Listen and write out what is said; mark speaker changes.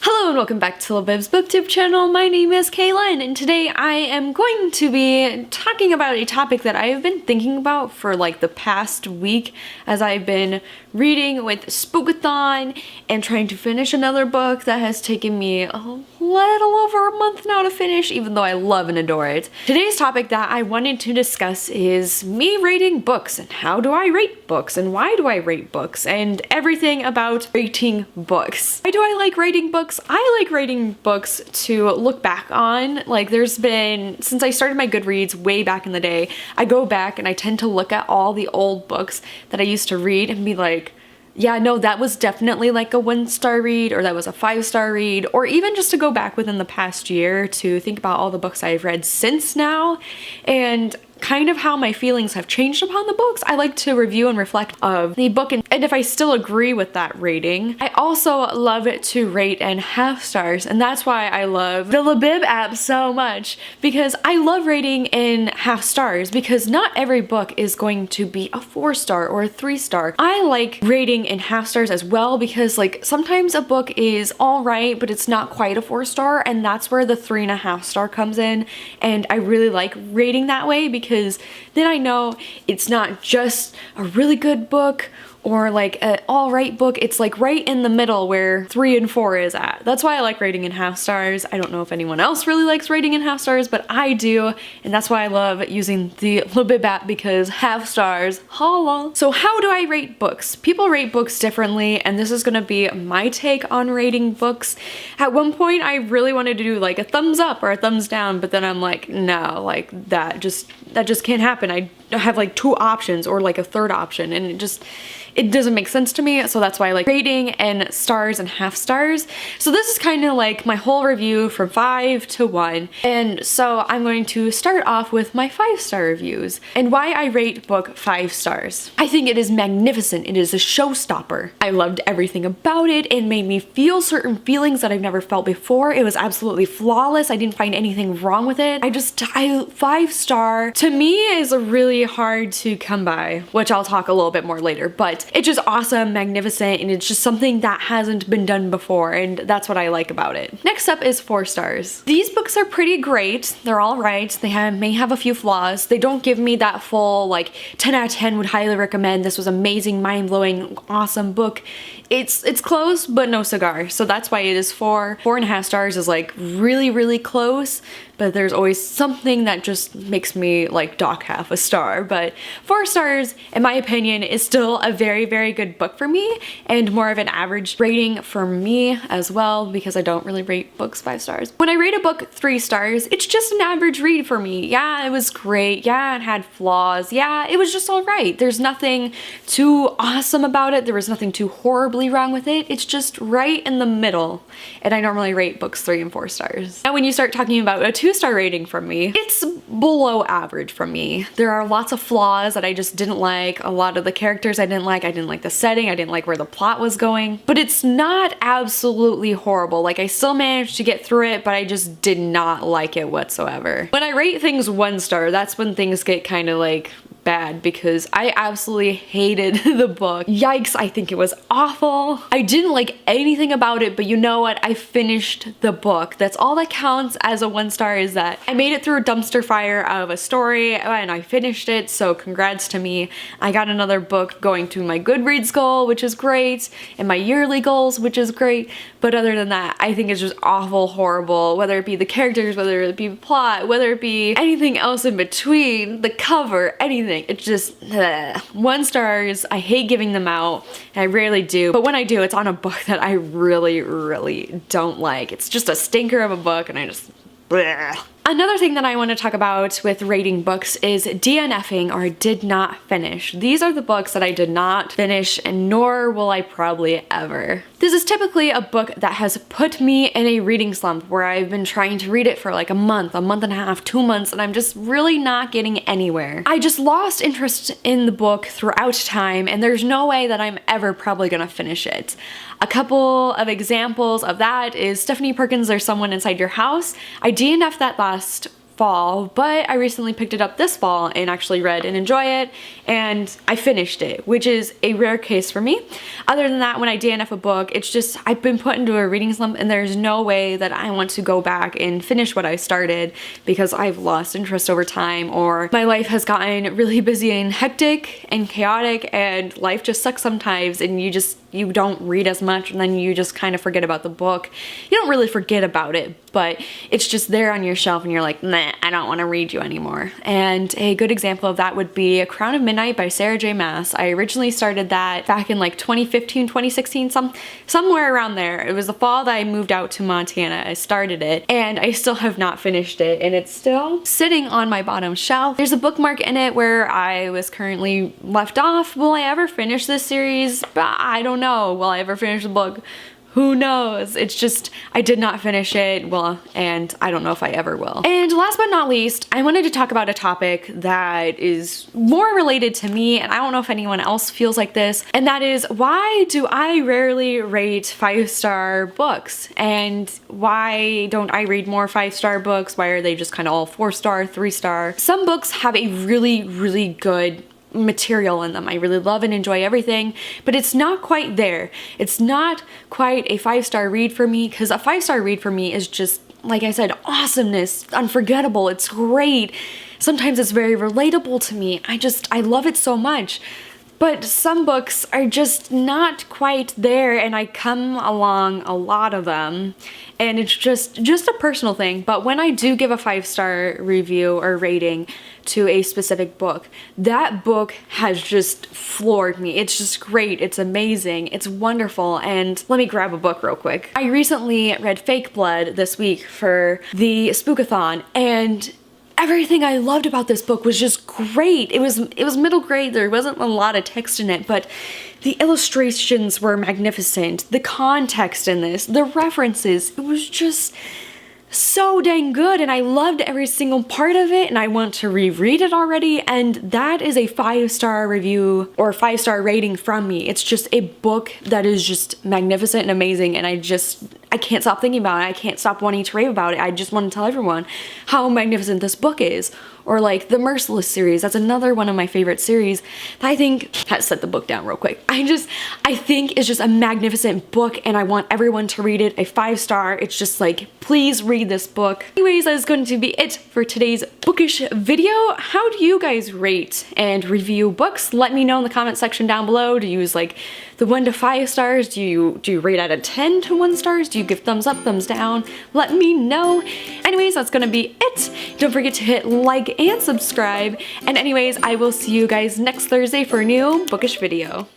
Speaker 1: Hello and welcome back to Libib's booktube channel. My name is Kaylin and today I am going to be talking about a topic that I have been thinking about for like the past week as I've been reading with Spookathon and trying to finish another book that has taken me a little over a month now to finish, even though I love and adore it. Today's topic that I wanted to discuss is me rating books and how do I rate books and why do I rate books and everything about rating books. Why do I like rating books? I like rating books to look back on. Like there's been, since I started my Goodreads way back in the day, I go back and I tend to look at all the old books that I used to read and be like, yeah, no, that was definitely like a 1-star read, or that was a 5-star read, or even just to go back within the past year to think about all the books I've read since now and kind of how my feelings have changed upon the books. I like to review and reflect of the book and if I still agree with that rating. I also love it to rate in half stars, and that's why I love the Libib app so much, because I love rating in half stars because not every book is going to be a 4-star or a 3-star. I like rating in half stars as well because like sometimes a book is all right but it's not quite a 4-star, and that's where the 3.5-star comes in, and I really like rating that way because then I know it's not just a really good book or like an alright book, it's like right in the middle where 3 and 4 is at. That's why I like rating in half stars. I don't know if anyone else really likes rating in half stars, but I do, and that's why I love using the Libib app because half stars, holla. So how do I rate books? People rate books differently, and this is gonna be my take on rating books. At one point, I really wanted to do like a thumbs up or a thumbs down, but then I'm like, no, like that just can't happen. I have like 2 options or like a 3rd option, and it doesn't make sense to me, so that's why I like rating in stars and half stars. So this is kind of like my whole review from 5 to 1, and so I'm going to start off with my 5-star reviews and why I rate book 5 stars. I think it is magnificent. It is a showstopper. I loved everything about it. It made me feel certain feelings that I've never felt before. It was absolutely flawless. I didn't find anything wrong with it. 5-star to me is really hard to come by, which I'll talk a little bit more later, but it's just awesome, magnificent, and it's just something that hasn't been done before, and that's what I like about it. Next up is 4 stars. These books are pretty great. They're all right. They may have a few flaws. They don't give me that full like 10 out of 10 would highly recommend. This was amazing, mind-blowing, awesome book. It's close, but no cigar. So that's why it is 4. 4.5 stars is like really, really close, but there's always something that just makes me like dock half a star. But 4 stars, in my opinion, is still a very, very good book for me and more of an average rating for me as well because I don't really rate books 5 stars. When I rate a book 3 stars, it's just an average read for me. Yeah, it was great. Yeah, it had flaws. Yeah, it was just all right. There's nothing too awesome about it. There was nothing too horribly wrong with it. It's just right in the middle. And I normally rate books 3 and 4 stars. Now when you start talking about a 2-star rating from me, it's below average from me. There are lots of flaws that I just didn't like. A lot of the characters I didn't like. I didn't like the setting. I didn't like where the plot was going. But it's not absolutely horrible. Like I still managed to get through it, but I just did not like it whatsoever. When I rate things 1 star, that's when things get kind of like bad because I absolutely hated the book. Yikes, I think it was awful. I didn't like anything about it, but you know what? I finished the book. That's all that counts as a 1 star, is that I made it through a dumpster fire of a story and I finished it, so congrats to me. I got another book going to my Goodreads goal, which is great, and my yearly goals, which is great, but other than that, I think it's just awful, horrible, whether it be the characters, whether it be the plot, whether it be anything else in between, the cover, anything. It's just 1 stars. I hate giving them out, and I rarely do, but when I do, it's on a book that I really, really don't like. It's just a stinker of a book, and I just bleh. Another thing that I want to talk about with rating books is DNFing, or did not finish. These are the books that I did not finish, and nor will I probably ever. This is typically a book that has put me in a reading slump where I've been trying to read it for like a month and a half, 2 months, and I'm just really not getting anywhere. I just lost interest in the book throughout time, and there's no way that I'm ever probably gonna finish it. A couple of examples of that is Stephanie Perkins' There's Someone Inside Your House. I DNF'd that last fall, but I recently picked it up this fall and actually read and enjoy it, and I finished it, which is a rare case for me. Other than that, when I DNF a book, it's just I've been put into a reading slump and there's no way that I want to go back and finish what I started because I've lost interest over time, or my life has gotten really busy and hectic and chaotic, and life just sucks sometimes, and you don't read as much, and then you just kind of forget about the book. You don't really forget about it, but it's just there on your shelf and you're like, nah, I don't want to read you anymore. And a good example of that would be A Crown of Midnight by Sarah J. Maas. I originally started that back in like 2015, 2016, somewhere around there. It was the fall that I moved out to Montana. I started it and I still have not finished it, and it's still sitting on my bottom shelf. There's a bookmark in it where I was currently left off. Will I ever finish this series? I don't know. Will I ever finish the book? Who knows? It's just, I did not finish it, well, and I don't know if I ever will. And last but not least, I wanted to talk about a topic that is more related to me, and I don't know if anyone else feels like this, and that is, why do I rarely rate 5-star books? And why don't I read more 5-star books? Why are they just kind of all 4-star, 3-star? Some books have a really, really good material in them. I really love and enjoy everything, but it's not quite there. It's not quite a 5-star read for me, because a 5-star read for me is just, like I said, awesomeness, unforgettable, it's great. Sometimes it's very relatable to me. I love it so much. But some books are just not quite there, and I come along a lot of them, and it's just a personal thing. But when I do give a 5-star review or rating to a specific book, that book has just floored me. It's just great, it's amazing, it's wonderful. And let me grab a book real quick. I recently read Fake Blood this week for the Spookathon, and everything I loved about this book was just great. It was middle grade, there wasn't a lot of text in it, but the illustrations were magnificent. The context in this, the references, it was just so dang good, and I loved every single part of it, and I want to reread it already, and that is a 5-star review or 5-star rating from me. It's just a book that is just magnificent and amazing, and I can't stop thinking about it. I can't stop wanting to rave about it. I just want to tell everyone how magnificent this book is. Or like the Merciless series, that's another one of my favorite series that I think, had to set the book down real quick. I think it's just a magnificent book, and I want everyone to read it. A 5-star, it's just like, please read this book. Anyways, that is going to be it for today's bookish video. How do you guys rate and review books? Let me know in the comment section down below. Do you use like the 1 to 5 stars? Do you rate out of 10 to 1 stars? Do you give thumbs up, thumbs down? Let me know. Anyways, that's gonna be it. Don't forget to hit like and subscribe. And anyways, I will see you guys next Thursday for a new bookish video.